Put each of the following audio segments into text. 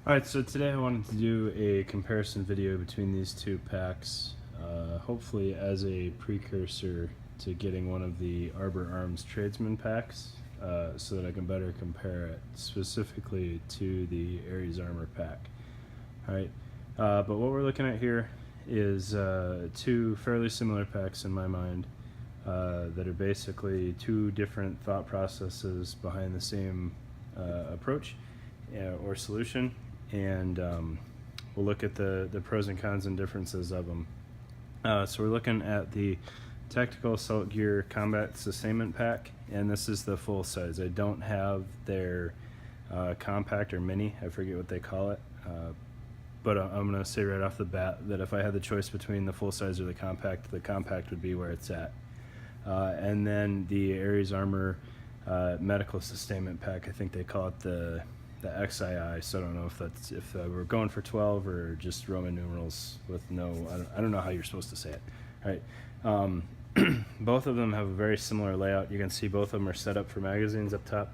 Alright, so today I wanted to do a comparison video between these two packs, hopefully as a precursor to getting one of the Arbor Arms Tradesman packs, so that I can better compare it specifically to the Ares Armor pack. Alright, but what we're looking at here is two fairly similar packs in my mind that are basically two different thought processes behind the same approach or solution. And we'll look at the pros and cons and differences of them. So we're looking at the Tactical Assault Gear Combat Sustainment Pack, and this is the full size. I don't have their compact or mini, I forget what they call it, but I'm going to say right off the bat that if I had the choice between the full size or the compact would be where it's at. And then the Ares Armor Medical Sustainment Pack, I think they call it the XII, so I don't know if we're going for 12 or just Roman numerals with no, I don't know how you're supposed to say it. All right, both of them have a very similar layout. You can see both of them are set up for magazines up top,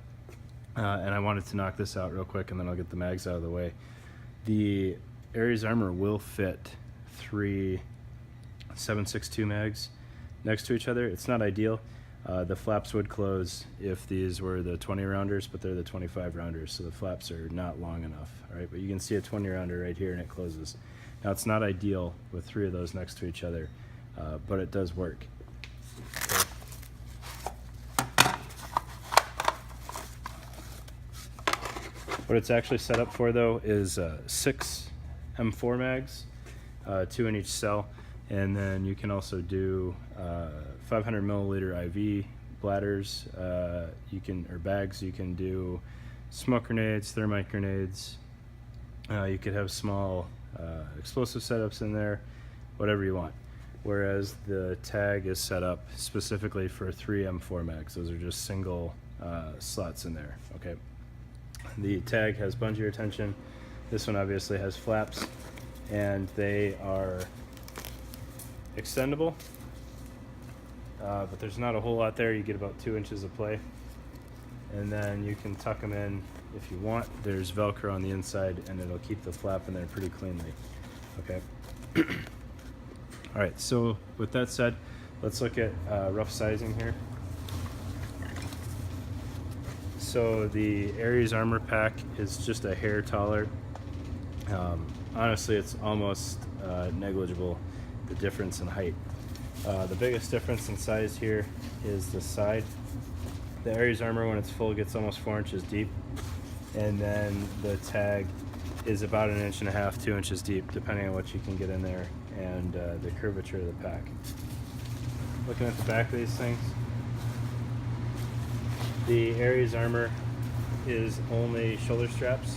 and I wanted to knock this out real quick and then I'll get the mags out of the way. The Ares Armor will fit 3 7.62 mags next to each other. It's not ideal. The flaps would close if these were the 20 rounders, but they're the 25 rounders, so the flaps are not long enough. All right, but you can see a 20 rounder right here and it closes. Now it's not ideal with 3 of those next to each other, but it does work. Okay. What it's actually set up for though is 6 M4 mags, 2 in each cell. And then you can also do 500 milliliter IV bladders, or bags. You can do smoke grenades, thermite grenades. You could have small explosive setups in there, whatever you want. Whereas the tag is set up specifically for 3 M4 mags. Those are just single slots in there. Okay. The tag has bungee retention. This one obviously has flaps, and they are extendable, but there's not a whole lot there. You get about 2 inches of play, and then you can tuck them in if you want. There's Velcro on the inside and it'll keep the flap in there pretty cleanly. Okay. All right, so with that said, let's look at rough sizing here. So the Ares Armor pack is just a hair taller. Honestly, it's almost negligible, the difference in height. The biggest difference in size here is the side. The Ares Armor, when it's full, gets almost 4 inches deep, and then the tag is about 1.5 inches, 2 inches deep, depending on what you can get in there, and the curvature of the pack. Looking at the back of these things, the Ares Armor is only shoulder straps.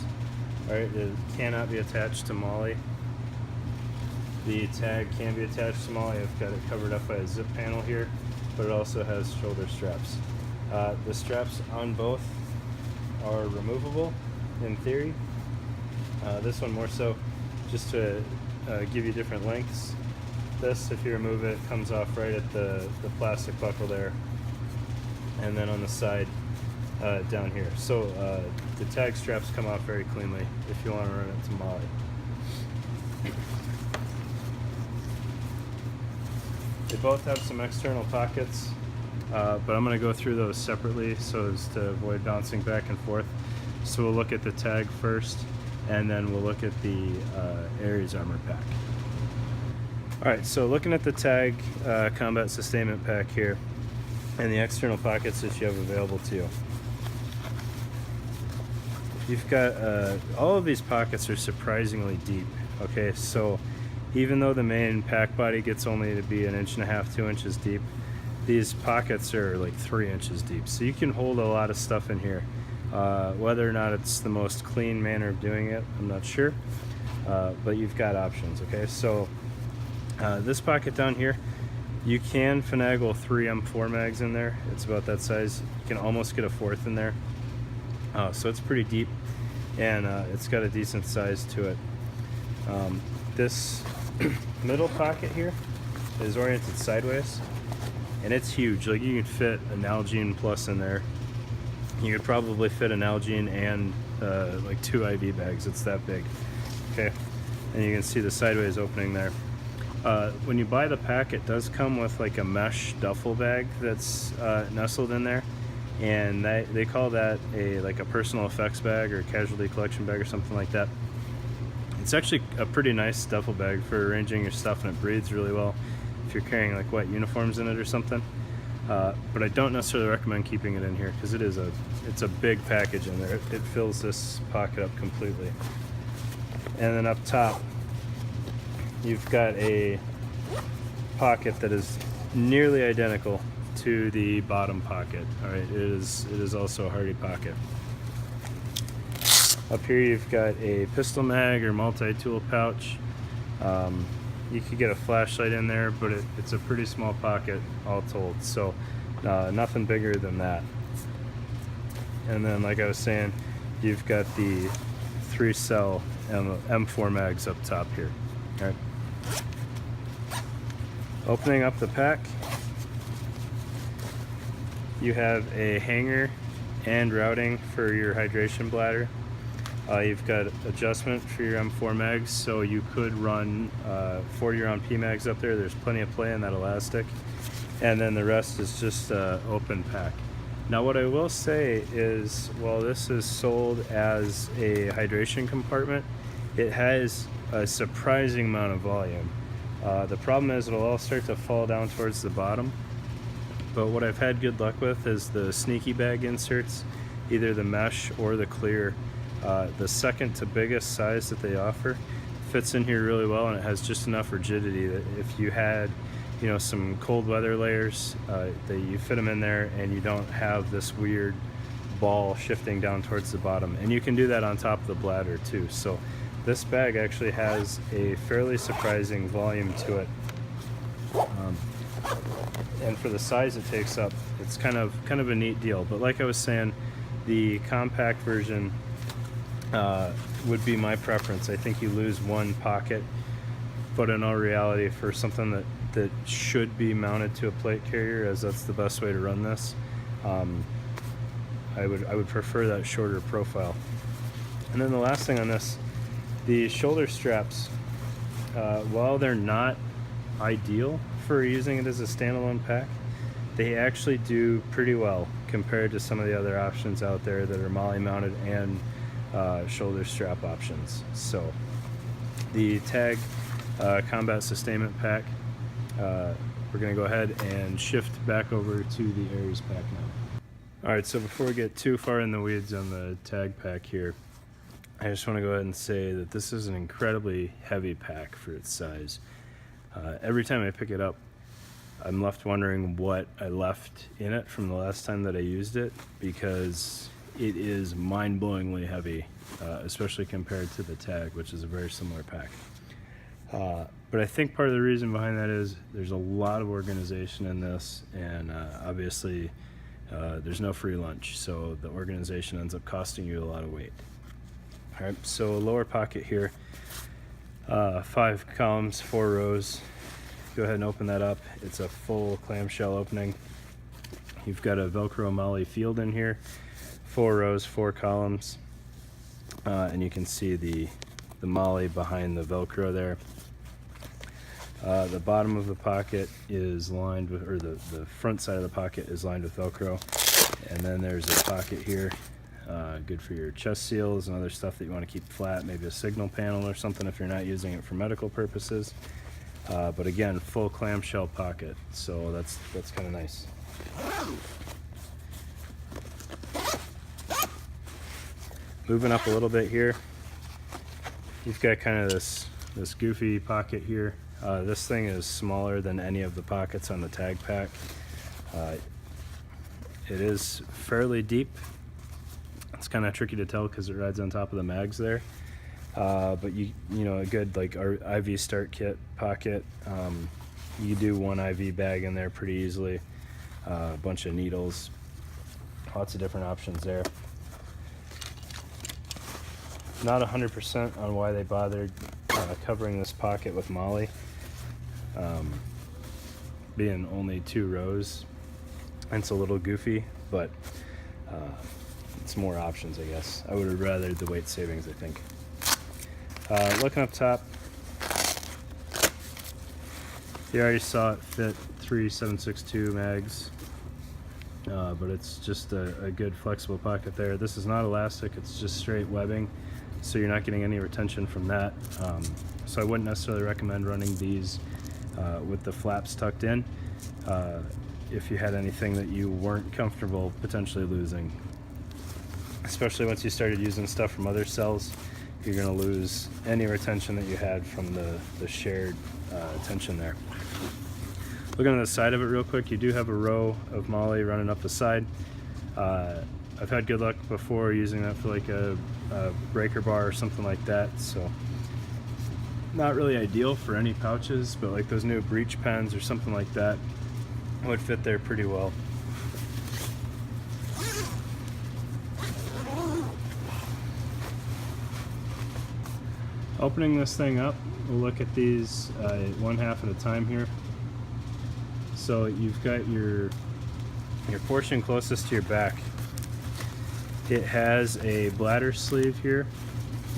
All right, it cannot be attached to MOLLE. The tag can be attached to MOLLE. I've got it covered up by a zip panel here, but it also has shoulder straps. The straps on both are removable in theory. This one more so, just to give you different lengths. This, if you remove it, comes off right at the plastic buckle there, and then on the side down here. So the tag straps come off very cleanly if you want to run it to MOLLE. They both have some external pockets, but I'm going to go through those separately so as to avoid bouncing back and forth. So we'll look at the tag first, and then we'll look at the Ares Armor pack. Alright, so looking at the tag Combat Sustainment pack here, and the external pockets that you have available to you. You've got, all of these pockets are surprisingly deep. Okay, so even though the main pack body gets only to be 1.5 inches, 2 inches deep, these pockets are like 3 inches deep. So you can hold a lot of stuff in here. Whether or not it's the most clean manner of doing it, I'm not sure, but you've got options. Okay, so this pocket down here, you can finagle 3 M4 mags in there. It's about that size. You can almost get a 4th in there. So it's pretty deep, and it's got a decent size to it. This middle pocket here is oriented sideways, and it's huge. Like, you can fit a Nalgene Plus in there, You could probably fit an Nalgene and like 2 IV bags. It's that big. Okay, and you can see the sideways opening there. When you buy the pack, it does come with like a mesh duffel bag that's nestled in there, and they call that like a personal effects bag or casualty collection bag or something like that. It's actually a pretty nice duffel bag for arranging your stuff, and it breathes really well if you're carrying like wet uniforms in it or something. But I don't necessarily recommend keeping it in here because it's a big package in there. It fills this pocket up completely. And then up top, you've got a pocket that is nearly identical to the bottom pocket. All right, it is also a hardy pocket. Up here you've got a pistol mag or multi-tool pouch. You could get a flashlight in there, but it's a pretty small pocket all told, so nothing bigger than that. And then, like I was saying, you've got the 3-cell M4 mags up top here. All right. Opening up the pack, you have a hanger and routing for your hydration bladder. You've got adjustment for your M4 mags, so you could run 40-round P mags up there. There's plenty of play in that elastic. And then the rest is just open pack. Now what I will say is, while this is sold as a hydration compartment, it has a surprising amount of volume. The problem is it'll all start to fall down towards the bottom. But what I've had good luck with is the sneaky bag inserts, either the mesh or the clear. The second to biggest size that they offer fits in here really well, and it has just enough rigidity that if you had, you know, some cold weather layers, that you fit them in there and you don't have this weird ball shifting down towards the bottom. And you can do that on top of the bladder too. So this bag actually has a fairly surprising volume to it. And for the size it takes up, it's kind of a neat deal. But like I was saying, the compact version would be my preference. I think you lose one pocket, but in all reality, for something that should be mounted to a plate carrier, as that's the best way to run this, I would prefer that shorter profile. And then the last thing on this, the shoulder straps, while they're not ideal for using it as a standalone pack, they actually do pretty well compared to some of the other options out there that are MOLLE mounted and shoulder strap options. So the TAG Combat Sustainment pack, we're going to go ahead and shift back over to the Aries pack now. Alright, so before we get too far in the weeds on the TAG pack here, I just want to go ahead and say that this is an incredibly heavy pack for its size. Every time I pick it up, I'm left wondering what I left in it from the last time that I used it, because it is mind-blowingly heavy, especially compared to the TAG, which is a very similar pack. But I think part of the reason behind that is there's a lot of organization in this, and obviously there's no free lunch, so the organization ends up costing you a lot of weight. All right, so lower pocket here, 5 columns, 4 rows. Go ahead and open that up. It's a full clamshell opening. You've got a Velcro MOLLE field in here, 4 rows, 4 columns, and you can see the MOLLE behind the Velcro there. The bottom of the pocket is lined with, or the front side of the pocket is lined with Velcro, and then there's a pocket here, good for your chest seals and other stuff that you want to keep flat, maybe a signal panel or something if you're not using it for medical purposes. But again, full clamshell pocket, so that's kind of nice. Moving up a little bit here, you've got kind of this goofy pocket here. This thing is smaller than any of the pockets on the TAG pack. It is fairly deep. It's kind of tricky to tell because it rides on top of the mags there. But you know, a good like our IV start kit pocket. You do one IV bag in there pretty easily. A bunch of needles, lots of different options there. Not 100% on why they bothered covering this pocket with MOLLE, being only 2 rows. It's a little goofy, but it's more options, I guess. I would have rather the weight savings, I think. Looking up top, you already saw it fit 3 7.62 mags, but it's just a good flexible pocket there. This is not elastic, it's just straight webbing, so you're not getting any retention from that. So I wouldn't necessarily recommend running these with the flaps tucked in if you had anything that you weren't comfortable potentially losing. Especially once you started using stuff from other cells, you're going to lose any retention that you had from the shared tension there. Looking at the side of it real quick, you do have a row of moly running up the side. I've had good luck before using that for like a breaker bar or something like that, so not really ideal for any pouches, but like those new breech pens or something like that would fit there pretty well. Opening this thing up, we'll look at these one half at a time here. So you've got your portion closest to your back. It has a bladder sleeve here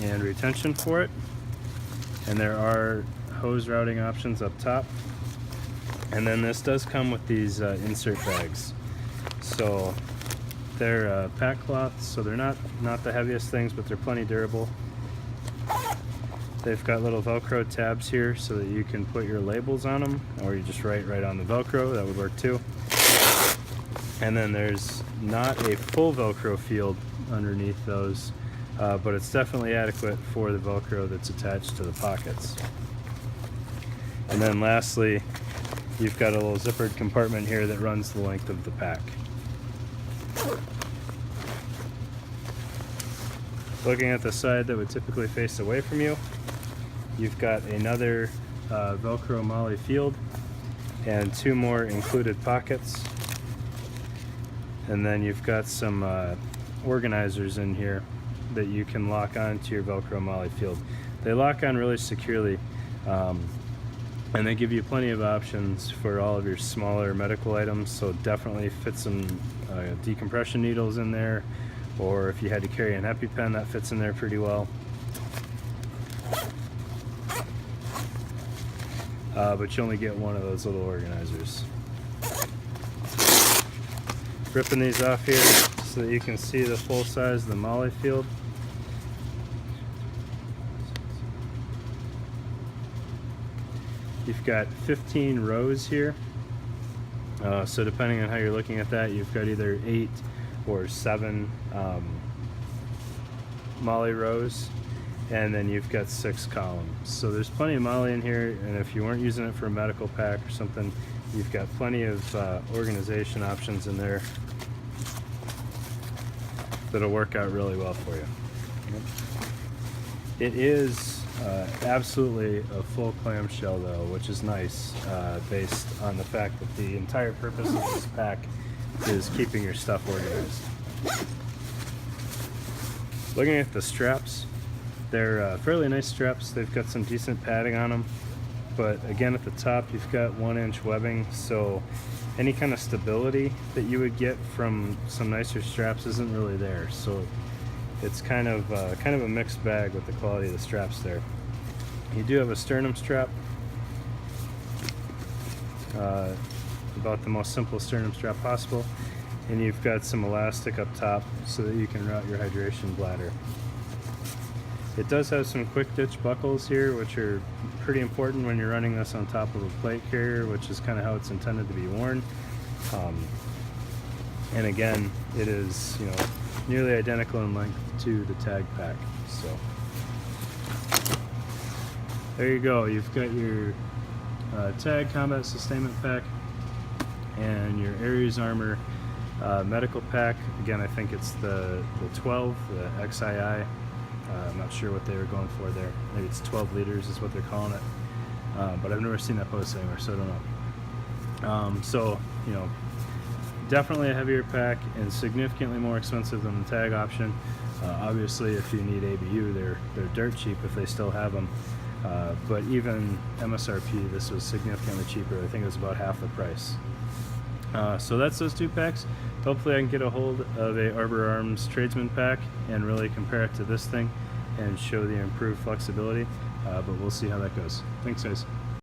and retention for it, and there are hose routing options up top. And then this does come with these insert bags. So they're pack cloths, so they're not the heaviest things, but they're plenty durable. They've got little Velcro tabs here so that you can put your labels on them, or you just write right on the Velcro. That would work too. And then there's not a full Velcro field underneath those, but it's definitely adequate for the Velcro that's attached to the pockets. And then lastly, you've got a little zippered compartment here that runs the length of the pack. Looking at the side that would typically face away from you, you've got another Velcro moly field and 2 more included pockets. And then you've got some organizers in here that you can lock onto your Velcro moly field. They lock on really securely, and they give you plenty of options for all of your smaller medical items, so definitely fit some decompression needles in there, or if you had to carry an EpiPen, that fits in there pretty well. But you only get one of those little organizers. Ripping these off here so that you can see the full size of the moly field. You've got 15 rows here, so depending on how you're looking at that, you've got either 8 or 7 moly rows, and then you've got 6 columns. So there's plenty of moly in here, and if you weren't using it for a medical pack or something, you've got plenty of organization options in there that'll work out really well for you. It is absolutely a full clamshell though, which is nice, based on the fact that the entire purpose of this pack is keeping your stuff organized. Looking at the straps, they're fairly nice straps. They've got some decent padding on them, but again at the top you've got 1-inch webbing, so any kind of stability that you would get from some nicer straps isn't really there. So it's kind of a mixed bag with the quality of the straps there. You do have a sternum strap, about the most simple sternum strap possible, and you've got some elastic up top so that you can route your hydration bladder. It does have some quick ditch buckles here, which are pretty important when you're running this on top of a plate carrier, which is kind of how it's intended to be worn. And again, it is, you know, nearly identical in length to the tag pack. So there you go. You've got your tag combat sustainment pack and your Ares armor medical pack. Again, I think it's the 12, the XII. I'm not sure what they were going for there. Maybe it's 12 liters is what they're calling it. But I've never seen that posted anywhere, so I don't know. So, you know, definitely a heavier pack and significantly more expensive than the tag option. Obviously, if you need ABU, they're dirt cheap if they still have them. But even MSRP, this was significantly cheaper. I think it was about half the price. So that's those 2 packs. hopefully I can get a hold of a Arbor Arms Tradesman pack and really compare it to this thing and show the improved flexibility, but we'll see how that goes. Thanks guys.